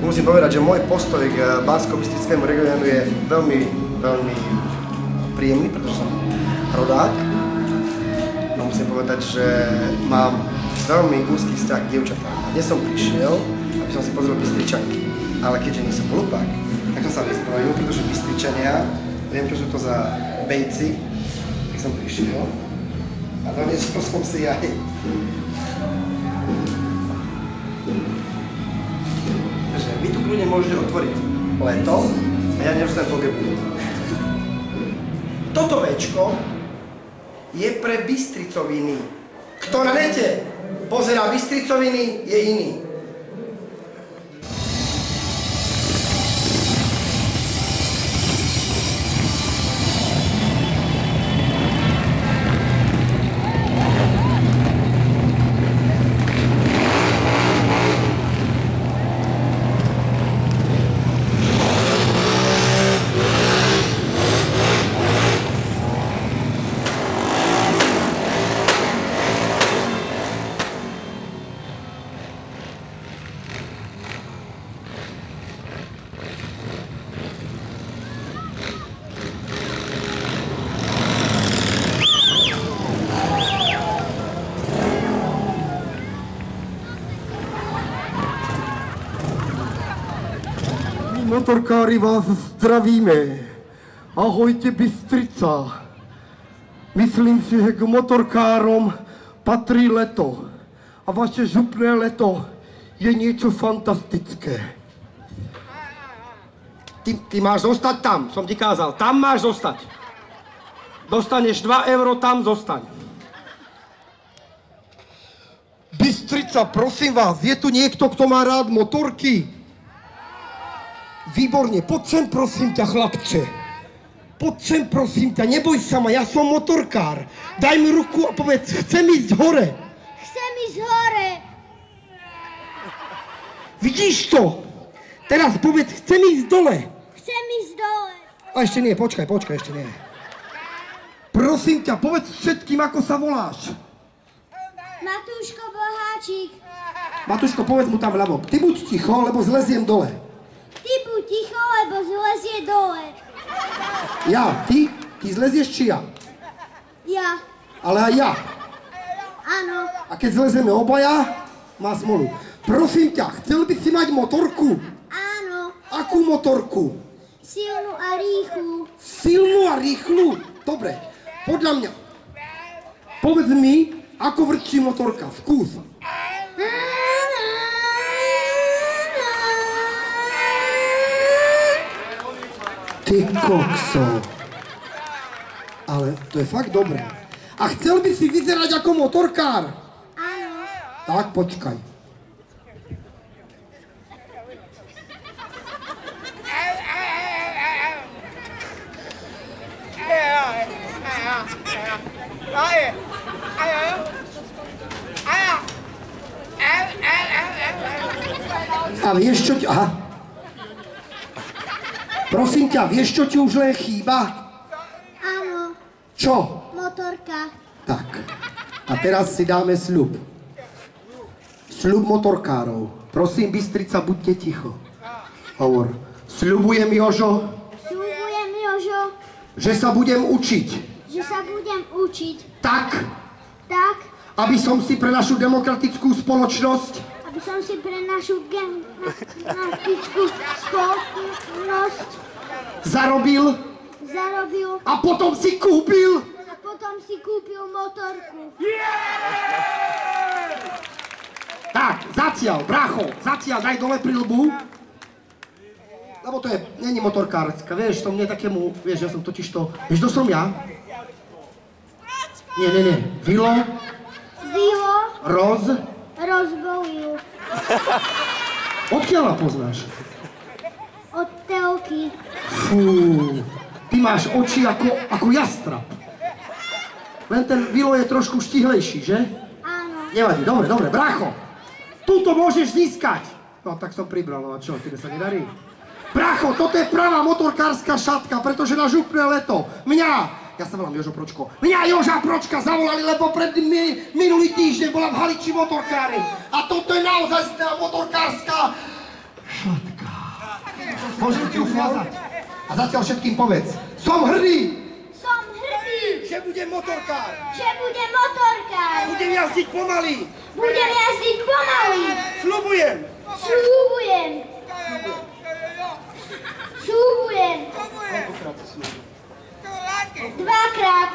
musím povedať, že môj postoj k Banskobystrickému regiónu je veľmi príjemný, pretože som rodák. No musím povedať, že mám veľmi úzky vzťah k dievčatám. A dnes som prišiel, aby som si pozrel Bystričanky. Ale keďže nie som hlupák, tak som sa vyzbrojil, pretože Bystričania, viem, čo sú to za bejci, tak som prišiel. A doniesol som si aj takže vy tu kľudne môžete otvoriť leto a ja nedostanem po gebu. Toto Včko je pre Bystricoviny. Kto na nete pozerá Bystricoviny, je iný. Motorkári vás zdravíme. Ahojte Bystrica. Myslím si, že k motorkárom patrí leto. A vaše župné leto je niečo fantastické. Ty máš zostať tam, som ti kázal. Tam máš zostať. Dostaneš 2 euro, tam zostaň. Bystrica, prosím vás, je tu niekto, kto má rád motorky? Výborne, poď sem prosím ťa, chlapče. Poď sem prosím ťa, neboj sa ma, ja som motorkár. Daj mi ruku a povedz, chcem ísť hore. Chcem ísť hore. Vidíš to? Teraz povedz, chcem ísť dole. Chcem ísť dole. A ešte nie, počkaj, ešte nie. Prosím ťa, povedz všetkým, ako sa voláš. Matúško Boháčik. Matúško, povedz mu tam ľavo. Ty buď ticho, lebo zleziem dole. Ty buď ticho, lebo zlezie dole. Ja, ty zlezieš či ja? Ja. Ale aj ja. Áno. A keď zlezieme obaja, má smolu. Prosím ťa, chcel by si mať motorku? Áno. Akú motorku? Silnú a rýchlu. Silnú a rýchlu? Dobre, podľa mňa. Povedz mi, ako vrčí motorka. Skús. Ty kokso. Ale to je fakt dobré. A chcel by si vyzerať ako motorkár? Áno. Tak, počkaj. A vieš čo ti... Aha. Prosím ťa, vieš čo ti už len chýba? Áno. Čo? Motorka. Tak. A teraz si dáme sľub. Sľub motorkárov. Prosím, Bystrica, buďte ticho. Hovor. Sľubujem, Jožo. Sľubujem, Jožo. Že sa budem učiť. Že sa budem učiť. Tak. Tak. Aby som si pre našu demokratickú spoločnosť Aby som si pre našu demokratickú spoločnosť zarobil a potom si kúpil motorku. Tak, zatiaľ, bracho, daj dole prilbu. Lebo to je, není motorkárska, vieš, to mne takému, vieš, ja som totiž to, vieš, kto som ja? Nie, Vilo. Rozbolil. Odkiaľ ma poznáš? Od telky. Fú, ty máš oči ako jastrab. Len ten Vilo je trošku štihlejší, že? Áno. Nevadí, dobre, bracho. Tuto môžeš získať. No tak som pribral, no a čo, tebe sa nedarí? Bracho, toto je pravá motorkárska šatka, pretože na župné leto ja sa volám Jožo Pročko. Mňa Joža Pročka zavolali, lebo minulý týždeň bola v Haliči motorkári. A toto je naozaj motorkárska šatka. Môžem ti ukázať. A zatiaľ všetkým povedz. Som hrdý, Som hrdý, Že budem motorkár. že budem motorkár. Budem jazdiť pomaly. Budem jazdiť pomaly. Sľubujem. Sľubujem. Sľubujem. Dvakrát.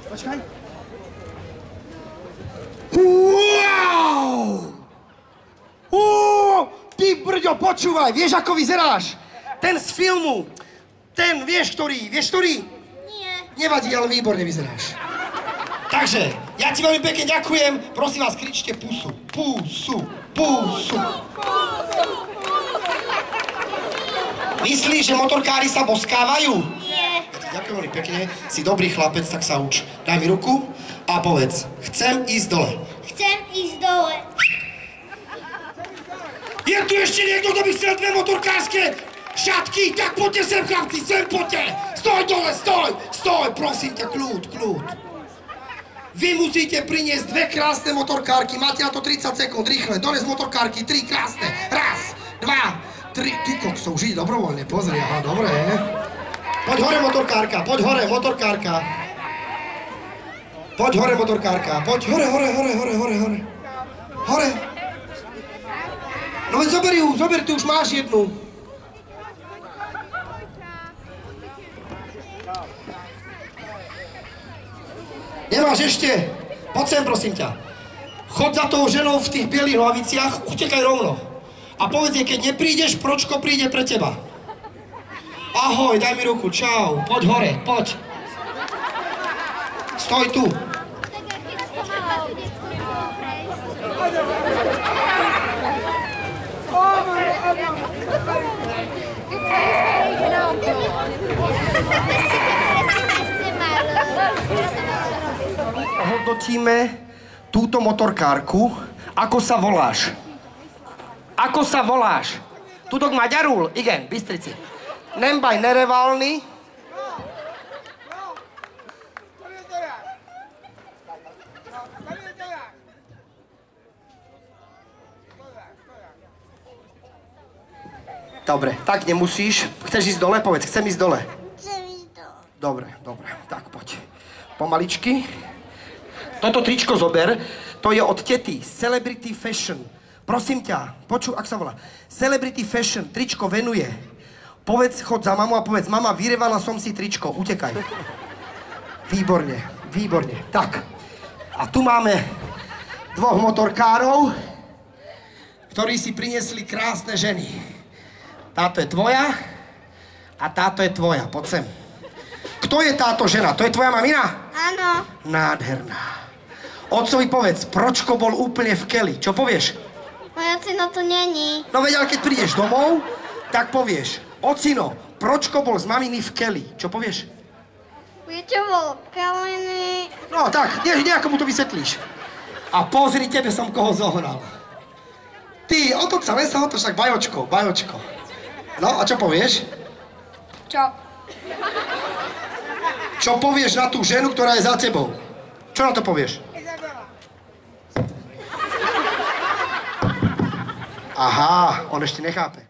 Počkaj. Wow! Ty brďo, počúvaj, vieš ako vyzeráš? Ten z filmu, ten, vieš ktorý? Nie. Nevadí, ale výborne vyzeráš. Takže, ja ti veľmi pekne ďakujem, prosím vás, kričte pusu. Pusu, pusu. Myslíš, že motorkári sa boskávajú? Nie. Ďakujem veľmi pekne, si dobrý chlapec, tak sa uč. Daj mi ruku a povedz, chcem ísť dole. Chcem ísť dole. Je tu ešte niekto, kto by chcel dve motorkárske šatky? Tak poďte sem, chlapci, sem poďte! Stoj dole, stoj, prosím ťa, kľud. Vy musíte priniesť dve krásne motorkárky, máte na to 30 sekúnd, rýchle, dones motorkárky, 3 krásne, raz, 2, 3, ty kokso, už ide dobrovoľne, pozri, aha, dobre. Poď hore, motorkárka, poď hore, poď hore. No veď zober, ty už máš jednu. Nemáš ešte? Poď sem, prosím ťa. Chod za tou ženou v tých bielých hlaviciach, utekaj rovno. A povedz jej, keď neprídeš, Pročko príde pre teba. Ahoj, daj mi ruku, čau, poď hore, poď. Stoj tu. Hodnotíme túto motorkárku. Ako sa voláš? Tudok Maďarul, igen, Bystrici. Nembaj nerevalný. Dobre, tak nemusíš. Chceš ísť dole? Povedz, chcem ísť dole. Chcem ísť dole. Dobre, tak poď. Pomaličky. Toto tričko zober, to je od tety. Celebrity Fashion. Prosím ťa, ak sa volá. Celebrity Fashion, tričko venuje. Povedz, chod za mamu a povedz, mama, vyrevala som si tričko, utekaj. Výborne. Tak. A tu máme dvoch motorkárov, ktorí si priniesli krásne ženy. Táto je tvoja a táto je tvoja. Poď sem. Kto je táto žena? To je tvoja mamina? Áno. Nádherná. Otcovi povedz, Pročko bol úplne v keli. Čo povieš? Moja cena to není. No veď, ale keď prídeš domov, tak povieš, ocino, Pročko bol z maminy v keli. Čo povieš? Viete, bol kalený. No tak, nejako mu to vysvetlíš. A pozri, tebe som koho zohnal. Ty, otoč sa, len sa otoč, tak bajočko. No, a čo povieš? Čo? Čo povieš na tú ženu, ktorá je za tebou? Čo na to povieš? Aha, on ešte nechápe.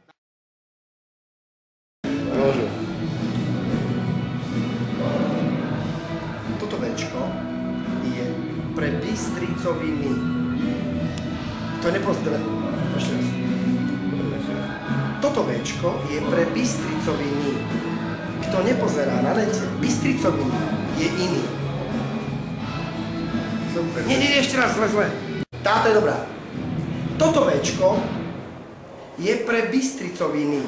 Toto večko je pre Bystricoviny. To nepozdrav. Ešte raz. Toto večko je pre Bystricoviny. Kto nepozerá na nete, Bystricoviny je iný. Super. Nie, ešte raz, zle. Táto je dobrá. Toto večko je pre Bystricoviny.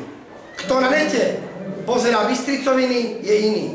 Kto na nete pozerá Bystricoviny, je iný.